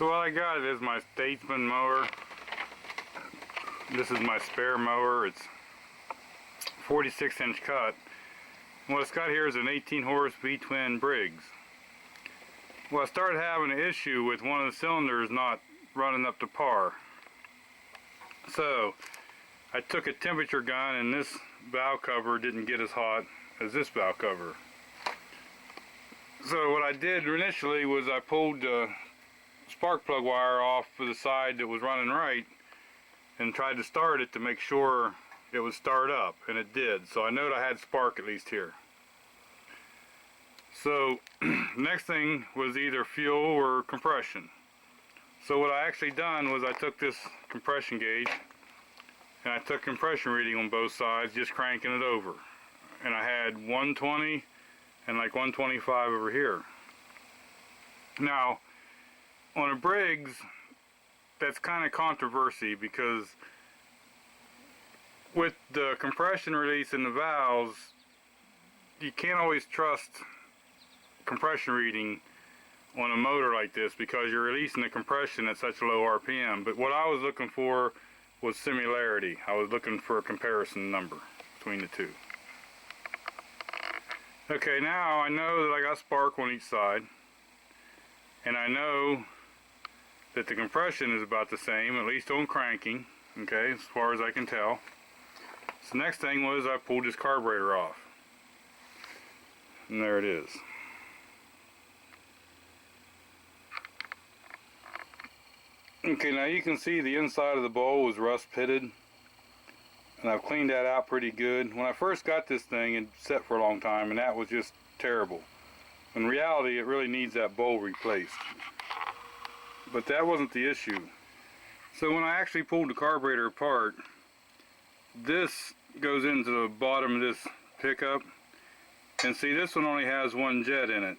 So what I got is my Statesman mower. This is my spare mower. It's 46-inch cut. What it's got here is an 18-horse V Twin Briggs. Well, I started having an issue with one of the cylinders not running up to par. So I took a temperature gun, and this valve cover didn't get as hot as this valve cover. So what I did initially was I pulled the spark plug wire off for the side that was running right and tried to start it to make sure it would start up, and it did. So I know I had spark at least here. So next thing was either fuel or compression. So what I actually done was I took this compression gauge and I took compression reading on both sides, just cranking it over. And I had 120 and like 125 over here. Now, on a Briggs, that's kind of controversy because with the compression release in the valves, you can't always trust compression reading on a motor like this because you're releasing the compression at such a low RPM. But what I was looking for was similarity. I was looking for a comparison number between the two. Okay, now I know that I got spark on each side, and I know that the compression is about the same, at least on cranking, okay, as far as I can tell. So next thing was I pulled this carburetor off, and there it is. Okay, now you can see the inside of the bowl was rust pitted, and I've cleaned that out pretty good. When I first got this thing, it sat for a long time, and that was just terrible. In reality, it really needs that bowl replaced. But that wasn't the issue. So when I actually pulled the carburetor apart, this goes into the bottom of this pickup, and see, this one only has one jet in it.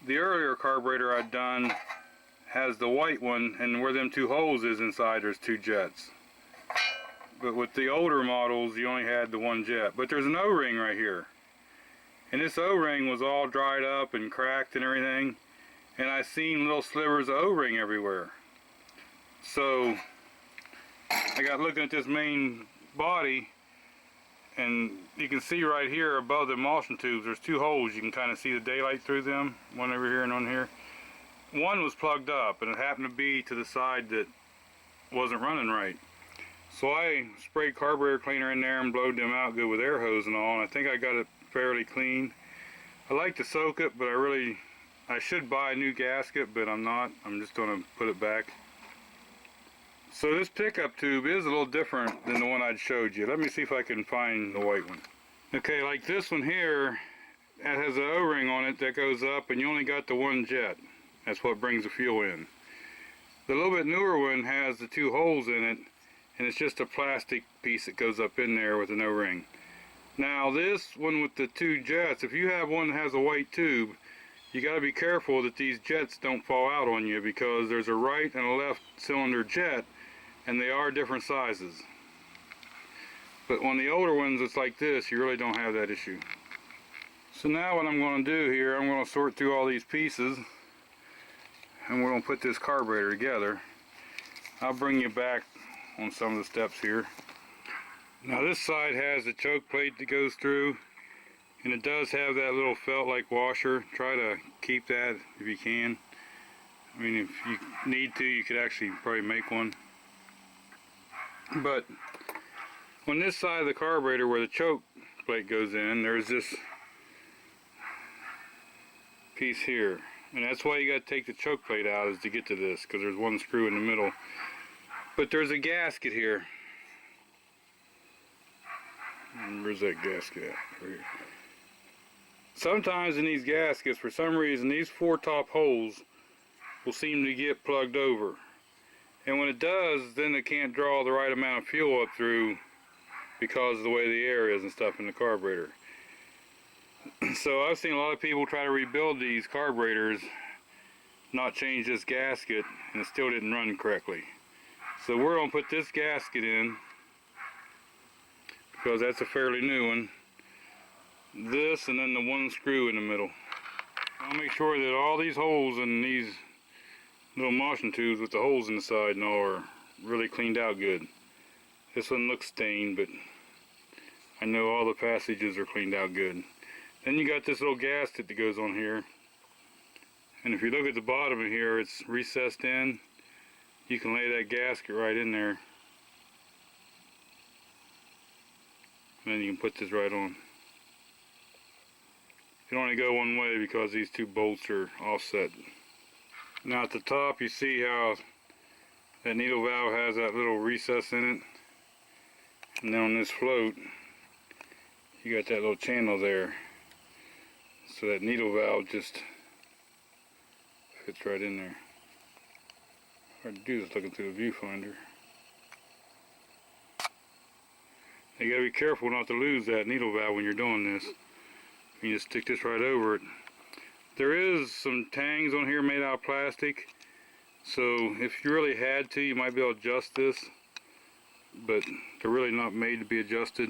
The earlier carburetor I'd done has the white one, and where them two holes is inside, there's two jets. But with the older models, you only had the one jet. But there's an O-ring right here, and this O-ring was all dried up and cracked and everything, and I seen little slivers of O-ring everywhere. So I got looking at this main body, and you can see right here above the emulsion tubes, there's two holes. You can kind of see the daylight through them, one over here and one here. One was plugged up, and it happened to be to the side that wasn't running right. So I sprayed carburetor cleaner in there and blowed them out good with air hose and all, and I think I got it fairly clean. I like to soak it, but I should buy a new gasket, but I'm not. I'm just going to put it back. So this pickup tube is a little different than the one I'd showed you. Let me see if I can find the white one. Okay, like this one here, that has an O-ring on it that goes up, and you only got the one jet. That's what brings the fuel in. The little bit newer one has the two holes in it, and it's just a plastic piece that goes up in there with an O-ring. Now this one with the two jets, if you have one that has a white tube, you got to be careful that these jets don't fall out on you, because there's a right and a left cylinder jet, and they are different sizes. But on the older ones it's like this, you really don't have that issue. So now what I'm going to do here, I'm going to sort through all these pieces, and we're going to put this carburetor together. I'll bring you back on some of the steps here. Now this side has the choke plate that goes through, and it does have that little felt like washer. Try to keep that if you can. I mean, if you need to, you could actually probably make one. But on this side of the carburetor where the choke plate goes in, there's this piece here. And that's why you got to take the choke plate out, is to get to this, because there's one screw in the middle. But there's a gasket here. Where's that gasket at? Right here. Sometimes in these gaskets, for some reason, these four top holes will seem to get plugged over. And when it does, then it can't draw the right amount of fuel up through because of the way the air is and stuff in the carburetor. So I've seen a lot of people try to rebuild these carburetors, not change this gasket, and it still didn't run correctly. So we're going to put this gasket in, because that's a fairly new one. This, and then the one screw in the middle. I'll make sure that all these holes in these little motion tubes with the holes inside and all are really cleaned out good. This one looks stained, but I know all the passages are cleaned out good. Then you got this little gasket that goes on here. And if you look at the bottom of here, it's recessed in. You can lay that gasket right in there. And then you can put this right on. You can only go one way because these two bolts are offset. Now at the top you see how that needle valve has that little recess in it. And then on this float, you got that little channel there. So that needle valve just fits right in there. Hard to do this looking through the viewfinder. You gotta be careful not to lose that needle valve when you're doing this. You just stick this right over it. There is some tangs on here made out of plastic, so if you really had to, you might be able to adjust this, but they're really not made to be adjusted.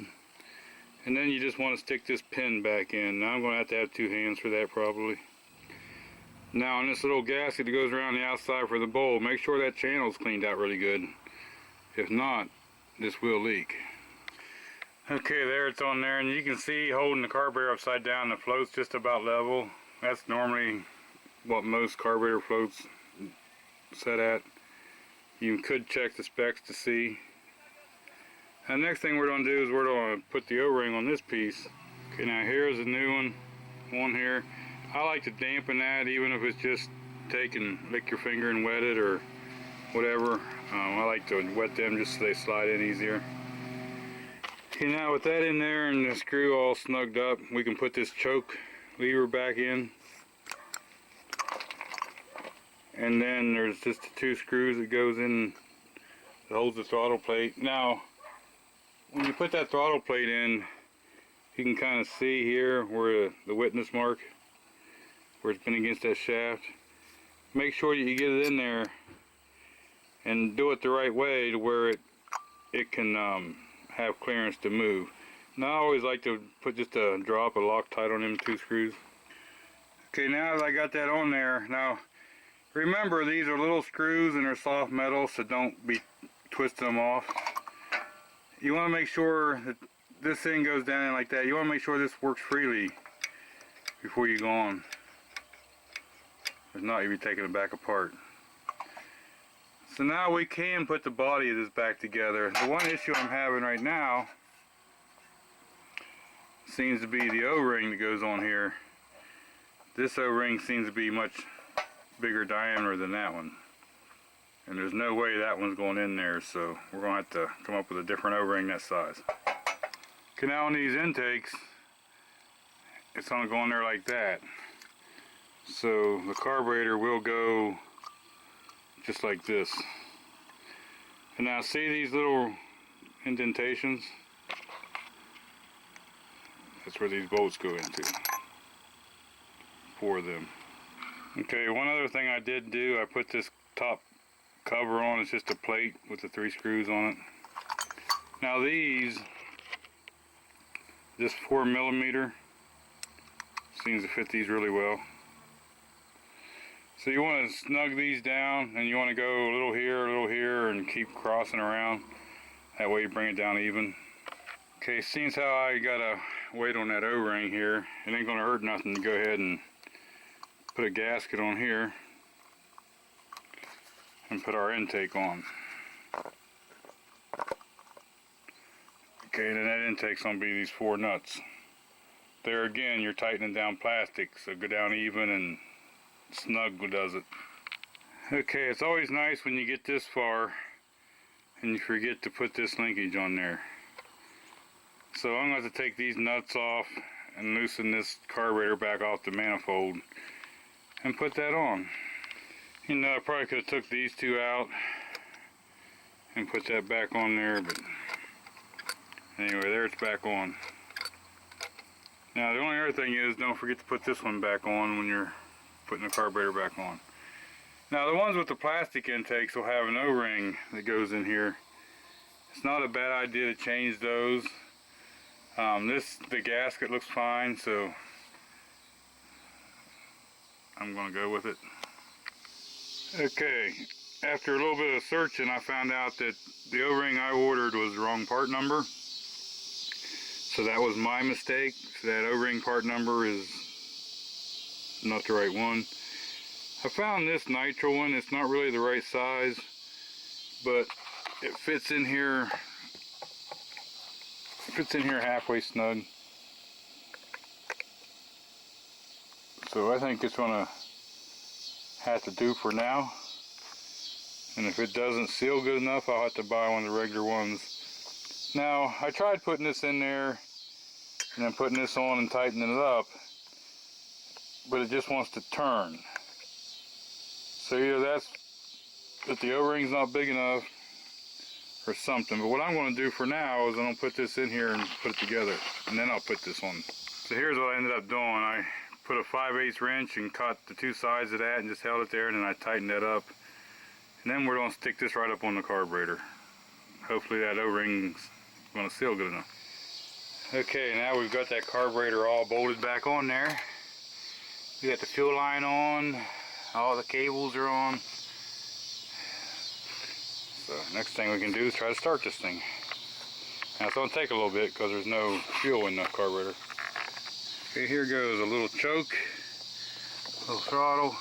And then you just want to stick this pin back in. Now I'm going to have two hands for that probably. Now on this little gasket that goes around the outside for the bowl, make sure that channel is cleaned out really good. If not, this will leak. Okay, there it's on there, and you can see holding the carburetor upside down, the float's just about level. That's normally what most carburetor floats set at. You could check the specs to see. And the next thing we're going to do is we're going to put the O-ring on this piece. Okay, now here's a new one on here. I like to dampen that, even if it's just take and lick your finger and wet it or whatever. I like to wet them just so they slide in easier. Okay, now with that in there and the screw all snugged up, we can put this choke lever back in. And then there's just the two screws that goes in that holds the throttle plate. Now, when you put that throttle plate in, you can kind of see here where the witness mark, where it's been against that shaft. Make sure that you get it in there and do it the right way to where it can have clearance to move. Now I always like to put just a drop of Loctite on them two screws. Okay, now that I got that on there, now remember these are little screws and they're soft metal, so don't be twisting them off. You want to make sure that this thing goes down like that. You want to make sure this works freely before you go on. If not, you'll be taking it back apart. So now we can put the body of this back together. The one issue I'm having right now seems to be the O-ring that goes on here. This O-ring seems to be much bigger diameter than that one. And there's no way that one's going in there, so we're going to have to come up with a different O-ring that size. Okay, now on these intakes, it's going to go in there like that. So the carburetor will go just like this. And now see these little indentations? That's where these bolts go into. 4 of them. Okay, one other thing I did do, I put this top cover on. It's just a plate with the 3 screws on it. Now these, this 4mm, seems to fit these really well. So you want to snug these down, and you want to go a little here, and keep crossing around. That way you bring it down even. Okay, seeing how I got a weight on that O-ring here, it ain't going to hurt nothing to go ahead and put a gasket on here and put our intake on. Okay, and then that intake's going to be these 4 nuts. There again, you're tightening down plastic, so go down even and snug does it. Okay, it's always nice when you get this far and you forget to put this linkage on there. So I'm going to have to take these nuts off and loosen this carburetor back off the manifold and put that on. You know, I probably could have took these 2 out and put that back on there, but anyway, there it's back on. Now the only other thing is, don't forget to put this one back on when you're putting the carburetor back on. Now the ones with the plastic intakes will have an O-ring that goes in here. It's not a bad idea to change those. The gasket looks fine, so I'm going to go with it. Okay, after a little bit of searching, I found out that the O-ring I ordered was the wrong part number. So that was my mistake. So that O-ring part number is not the right one. I found this nitro one. It's not really the right size, but it fits in here. It fits in here halfway snug. So I think it's gonna have to do for now. And if it doesn't seal good enough, I'll have to buy one of the regular ones. Now, I tried putting this in there and then putting this on and tightening it up, but it just wants to turn. So either that's that the O-ring's not big enough or something. But what I'm going to do for now is I'm going to put this in here and put it together, and then I'll put this on. So here's what I ended up doing. I put a 5/8 wrench and caught the two sides of that and just held it there, and then I tightened that up. And then we're going to stick this right up on the carburetor. Hopefully that O-ring's going to seal good enough. Okay, now we've got that carburetor all bolted back on there. We got the fuel line on. All the cables are on. So next thing we can do is try to start this thing. Now it's going to take a little bit because there's no fuel in the carburetor. Okay, here goes a little choke, a little throttle.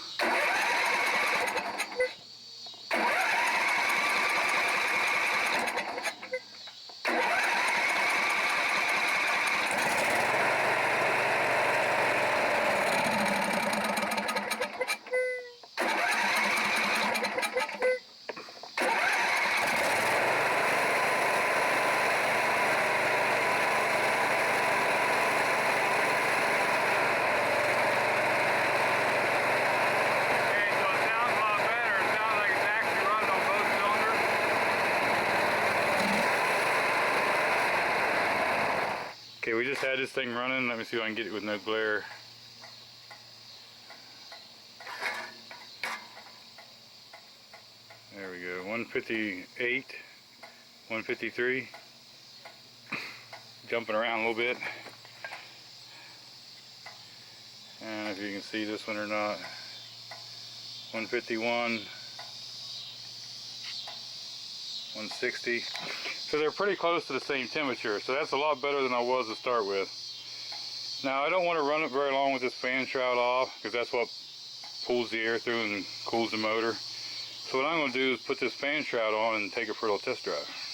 Okay, we just had this thing running. Let me see if I can get it with no glare. There we go, 158, 153. Jumping around a little bit. And if you can see this one or not, 151, 160. So they're pretty close to the same temperature, so that's a lot better than I was to start with. Now I don't want to run it very long with this fan shroud off, because that's what pulls the air through and cools the motor. So what I'm going to do is put this fan shroud on and take it for a little test drive.